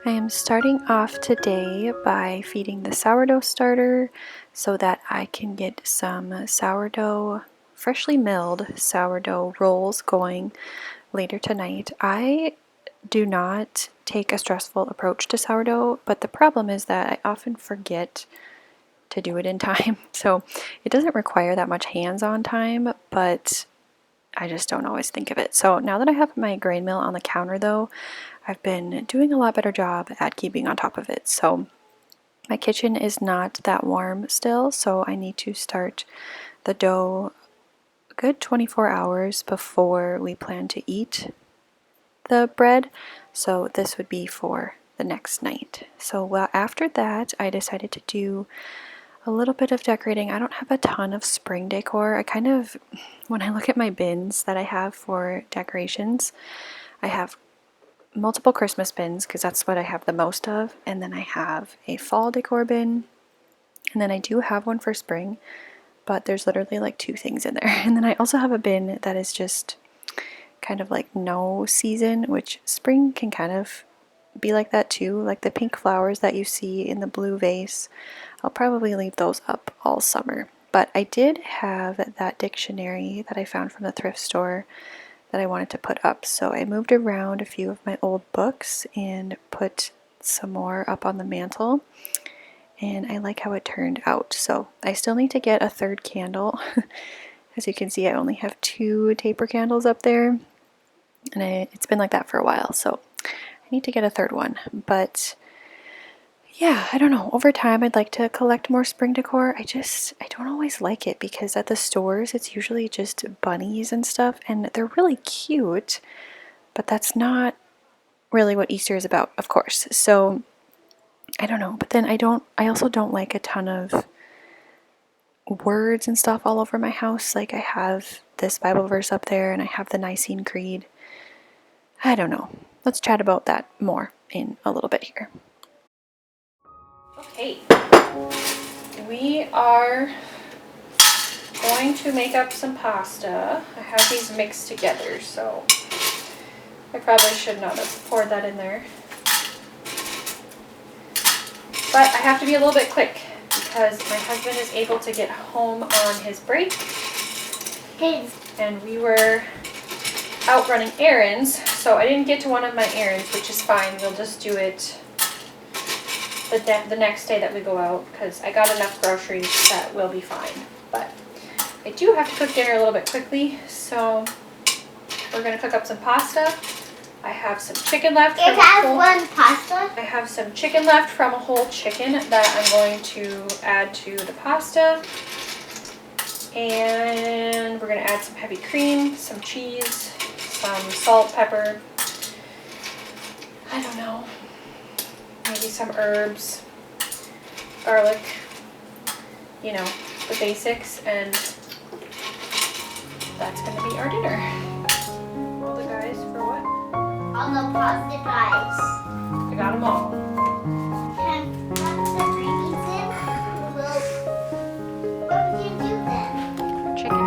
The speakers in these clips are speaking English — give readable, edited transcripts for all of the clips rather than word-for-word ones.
I am starting off today by feeding the sourdough starter so that I can get some sourdough, freshly milled sourdough rolls going later tonight. I do not take a stressful approach to sourdough, but the problem is that I often forget to do it in time. So it doesn't require that much hands-on time, but I just don't always think of it. So now that I have my grain mill on the counter though, I've been doing a lot better job at keeping on top of it. So my kitchen is not that warm still, so I need to start the dough a good 24 hours before we plan to eat the bread. So this would be for the next night. So well, after that, I decided to do a little bit of decorating. I don't have a ton of spring decor. When I look at my bins that I have for decorations, I have multiple Christmas bins because that's what I have the most of, and then I have a fall decor bin, and then I do have one for spring, but there's literally like 2 things in there. And then I also have a bin that is just kind of like no season, which spring can kind of be like that too, like the pink flowers that you see in the blue vase. I'll probably leave those up all summer. But I did have that dictionary that I found from the thrift store that I wanted to put up. So I moved around a few of my old books and put some more up on the mantle. And I like how it turned out. So I still need to get a third candle. As you can see, I only have 2 taper candles up there. And it's been like that for a while. So I need to get a third one. But yeah, I don't know. Over time, I'd like to collect more spring decor. I don't always like it because at the stores, it's usually just bunnies and stuff, and they're really cute, but that's not really what Easter is about, of course. So I don't know. But then I also don't like a ton of words and stuff all over my house. Like I have this Bible verse up there and I have the Nicene Creed. I don't know. Let's chat about that more in a little bit here. Okay, we are going to make up some pasta. I have these mixed together, so I probably should not have poured that in there. But I have to be a little bit quick because my husband is able to get home on his break. And we were out running errands, so I didn't get to one of my errands, which is fine. We'll just do it the next day that we go out because I got enough groceries that we'll be fine. But I do have to cook dinner a little bit quickly, so we're going to cook up some pasta. I have some chicken left. I have some chicken left from a whole chicken that I'm going to add to the pasta. And we're going to add some heavy cream, some cheese, some salt, pepper. I don't know. Maybe some herbs, garlic, you know, the basics, and that's going to be our dinner. All the guys for what? All the pasta guys. I got them all. Can one of the ingredients in? What would you do then? Chicken.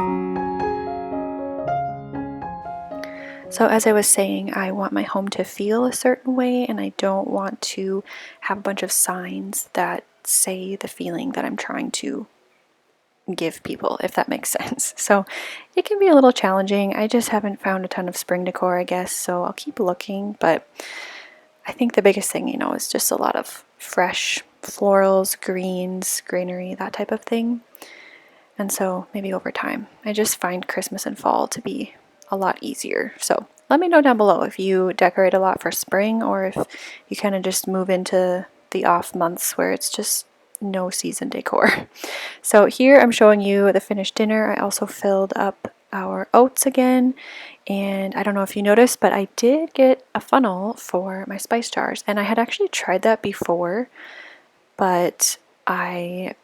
So as I was saying, I want my home to feel a certain way, and I don't want to have a bunch of signs that say the feeling that I'm trying to give people, if that makes sense. So it can be a little challenging. I just haven't found a ton of spring decor, I guess, so I'll keep looking, but I think the biggest thing, is just a lot of fresh florals, greens, greenery, that type of thing. And so maybe over time, I just find Christmas and fall to be a lot easier. So let me know down below if you decorate a lot for spring or if you kind of just move into the off months where it's just no season decor. So here I'm showing you the finished dinner. I also filled up our oats again, and I don't know if you noticed, but I did get a funnel for my spice jars, and I had actually tried that before, but the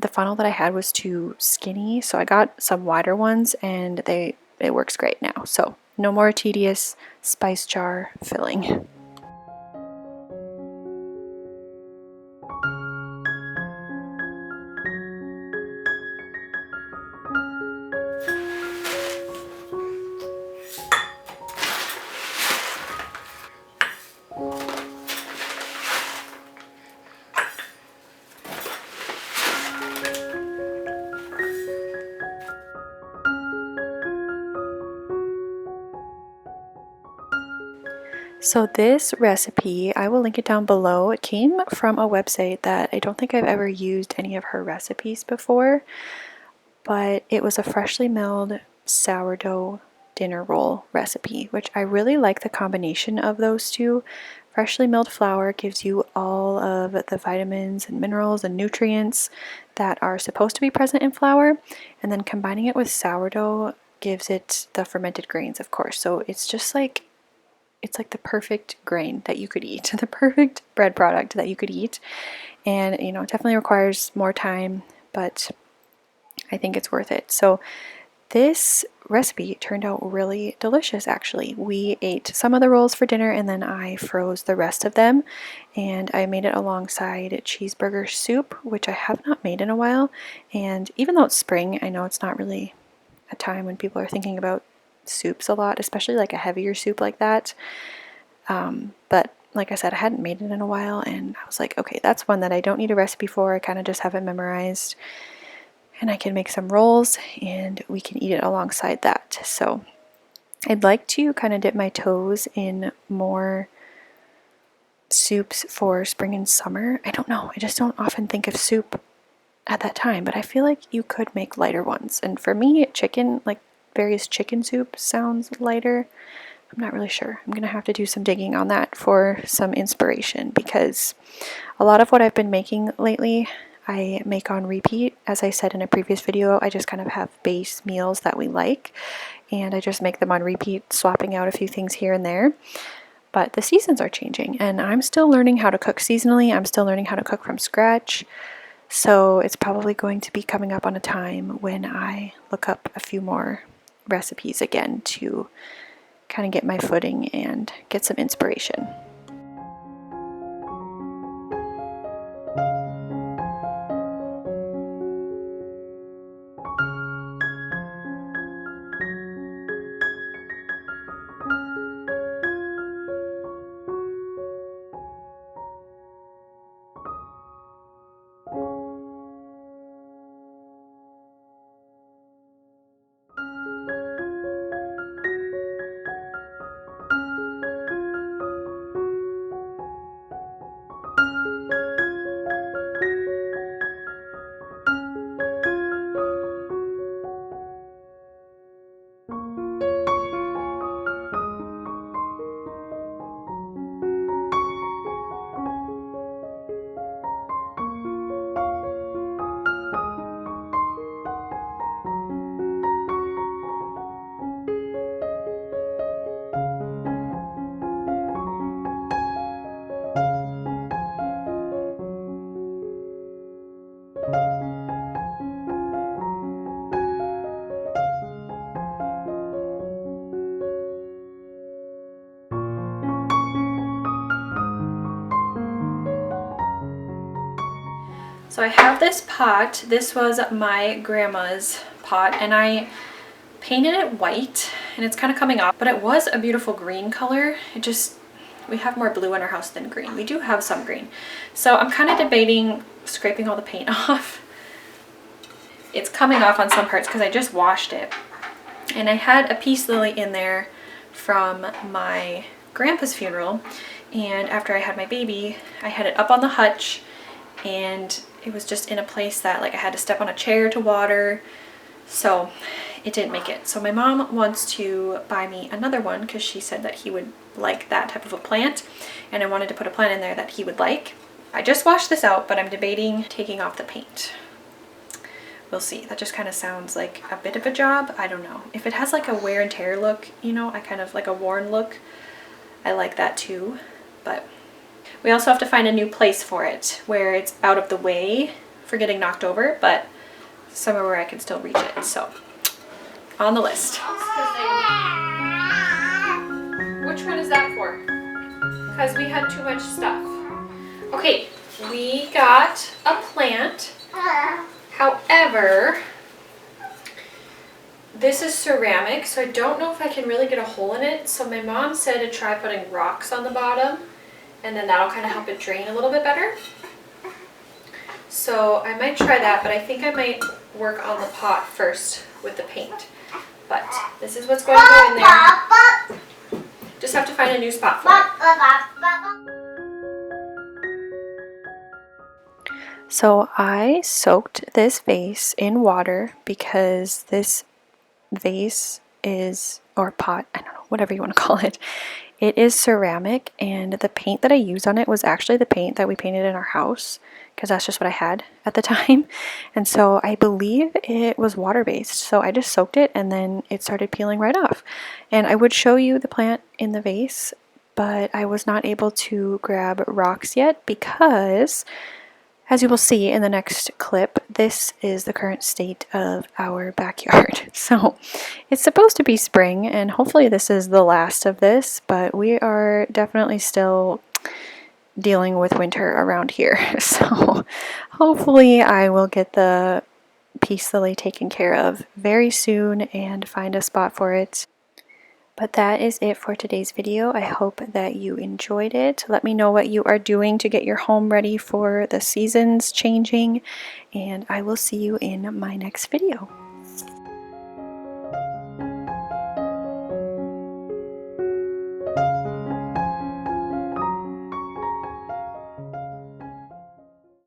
funnel that I had was too skinny, so I got some wider ones, and it works great now. So no more tedious spice jar filling. So this recipe, I will link it down below. It came from a website that I don't think I've ever used any of her recipes before, but it was a freshly milled sourdough dinner roll recipe, which I really like the combination of those two. Freshly milled flour gives you all of the vitamins and minerals and nutrients that are supposed to be present in flour, and then combining it with sourdough gives it the fermented grains, of course. So it's like the perfect grain that you could eat, the perfect bread product that you could eat. And you know, it definitely requires more time, but I think it's worth it. So this recipe turned out really delicious actually. We ate some of the rolls for dinner and then I froze the rest of them, and I made it alongside cheeseburger soup, which I have not made in a while. And even though it's spring, I know it's not really a time when people are thinking about soups a lot, especially like a heavier soup like that. But like I said, I hadn't made it in a while and I was like, okay, that's one that I don't need a recipe for. I kind of just have it memorized and I can make some rolls and we can eat it alongside that. So I'd like to kind of dip my toes in more soups for spring and summer. I don't know, I just don't often think of soup at that time, but I feel like you could make lighter ones. And for me, chicken, like various chicken soup sounds lighter. I'm not really sure. I'm gonna have to do some digging on that for some inspiration, because a lot of what I've been making lately I make on repeat. As I said in a previous video, I just kind of have base meals that we like and I just make them on repeat, swapping out a few things here and there. But the seasons are changing and I'm still learning how to cook seasonally. I'm still learning how to cook from scratch. So it's probably going to be coming up on a time when I look up a few more recipes again to kind of get my footing and get some inspiration. So I have this pot. This was my grandma's pot and I painted it white and it's kind of coming off, but it was a beautiful green color. We have more blue in our house than green. We do have some green. So I'm kind of debating scraping all the paint off. It's coming off on some parts because I just washed it. And I had a peace lily in there from my grandpa's funeral. And after I had my baby, I had it up on the hutch and it was just in a place that like I had to step on a chair to water, so it didn't make it. So my mom wants to buy me another one because she said that he would like that type of a plant and I wanted to put a plant in there that he would like. I just washed this out, but I'm debating taking off the paint. We'll see. That just kind of sounds like a bit of a job. I don't know. If it has like a wear and tear look, you know, I kind of like a worn look, I like that too, but we also have to find a new place for it where it's out of the way for getting knocked over, but somewhere where I can still reach it. So, on the list. Which one is that for? Because we had too much stuff. Okay, we got a plant. However, this is ceramic, so I don't know if I can really get a hole in it. So my mom said to try putting rocks on the bottom, and then that'll kind of help it drain a little bit better. So I might try that, but I think I might work on the pot first with the paint. But this is what's going to go in there. Just have to find a new spot for it. So I soaked this vase in water because this vase is, or pot, I don't know, whatever you want to call it, it is ceramic, and the paint that I used on it was actually the paint that we painted in our house because that's just what I had at the time. And so I believe it was water-based, so I just soaked it and then it started peeling right off. And I would show you the plant in the vase, but I was not able to grab rocks yet because, as you will see in the next clip, this is the current state of our backyard. So it's supposed to be spring, and hopefully this is the last of this, but we are definitely still dealing with winter around here. So hopefully I will get the peace lily taken care of very soon and find a spot for it. But that is it for today's video. I hope that you enjoyed it. Let me know what you are doing to get your home ready for the seasons changing, and I will see you in my next video.